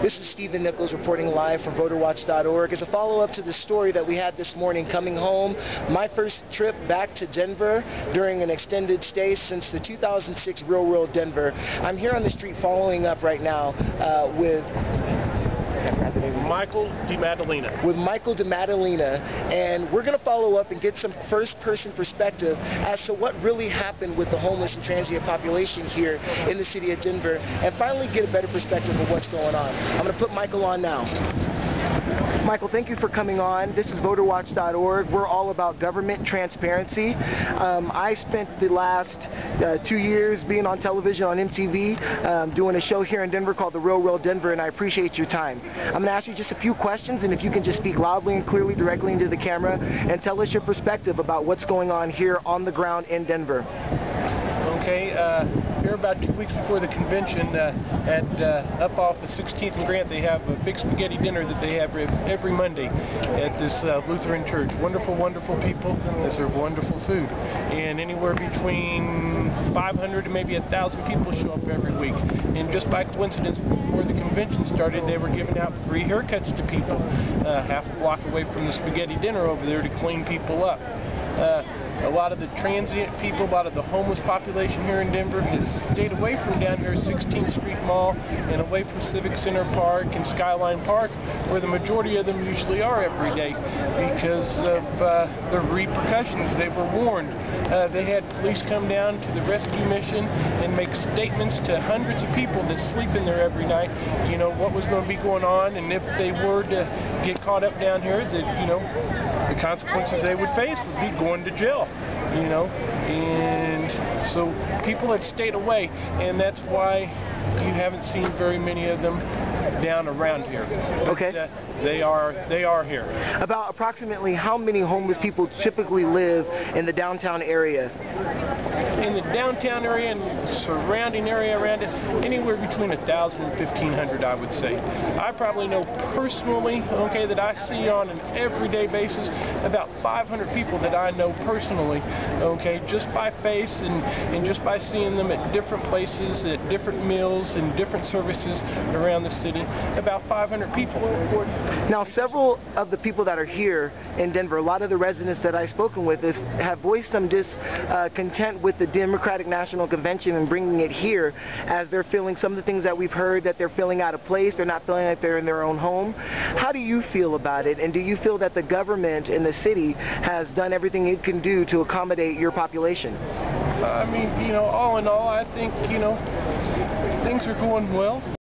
This is Stephen Nichols reporting live from VoterWatch.org. As a follow-up to the story that we had this morning coming home, my first trip back to Denver during an extended stay since the 2006 Real World Denver. I'm here on the street following up right now with Michael DeMaddalena, and we're going to follow up and get some first-person perspective as to what really happened with the homeless and transient population here in the city of Denver, and finally get a better perspective of what's going on. I'm going to put Michael on now. Michael, thank you for coming on. This is VoterWatch.org. We're all about government transparency. I spent the last 2 years being on television on MTV, doing a show here in Denver called The Real World Denver, and I appreciate your time. I'm going to ask you just a few questions, and if you can just speak loudly and clearly directly into the camera and tell us your perspective about what's going on here on the ground in Denver. Okay, here about 2 weeks before the convention up off of 16th and Grant, they have a big spaghetti dinner that they have every Monday at this Lutheran church. Wonderful, wonderful people. They serve wonderful food. And anywhere between 500 to maybe 1,000 people show up every week. And just by coincidence, before the convention started, they were giving out free haircuts to people half a block away from the spaghetti dinner over there to clean people up. A lot of the transient people, a lot of the homeless population here in Denver has stayed away from down here 16th Street Mall and away from Civic Center Park and Skyline Park, where the majority of them usually are every day because of the repercussions. They were warned. They had police come down to the rescue mission and make statements to hundreds of people that sleep in there every night, you know, what was going to be going on, and if they were to get caught up down here, that, you know, the consequences they would face would be going to jail, you know. And so people had stayed away, and that's why you haven't seen very many of them down around here. Okay. But, they are here. About approximately how many homeless people typically live in the downtown area? In the downtown area and the surrounding area around it, anywhere between 1,000 and 1,500, I would say. I probably know personally, okay, that I see on an everyday basis about 500 people that I know personally, okay, just by face and just by seeing them at different places, at different meals and different services around the city. About 500 people. Now, several of the people that are here in Denver, a lot of the residents that I've spoken with have voiced some discontent with the Democratic National Convention and bringing it here, as they're feeling some of the things that we've heard, that they're feeling out of place, they're not feeling like they're in their own home. How do you feel about it, and do you feel that the government in the city has done everything it can do to accommodate your population? I mean, you know, all in all, I think, you know, things are going well.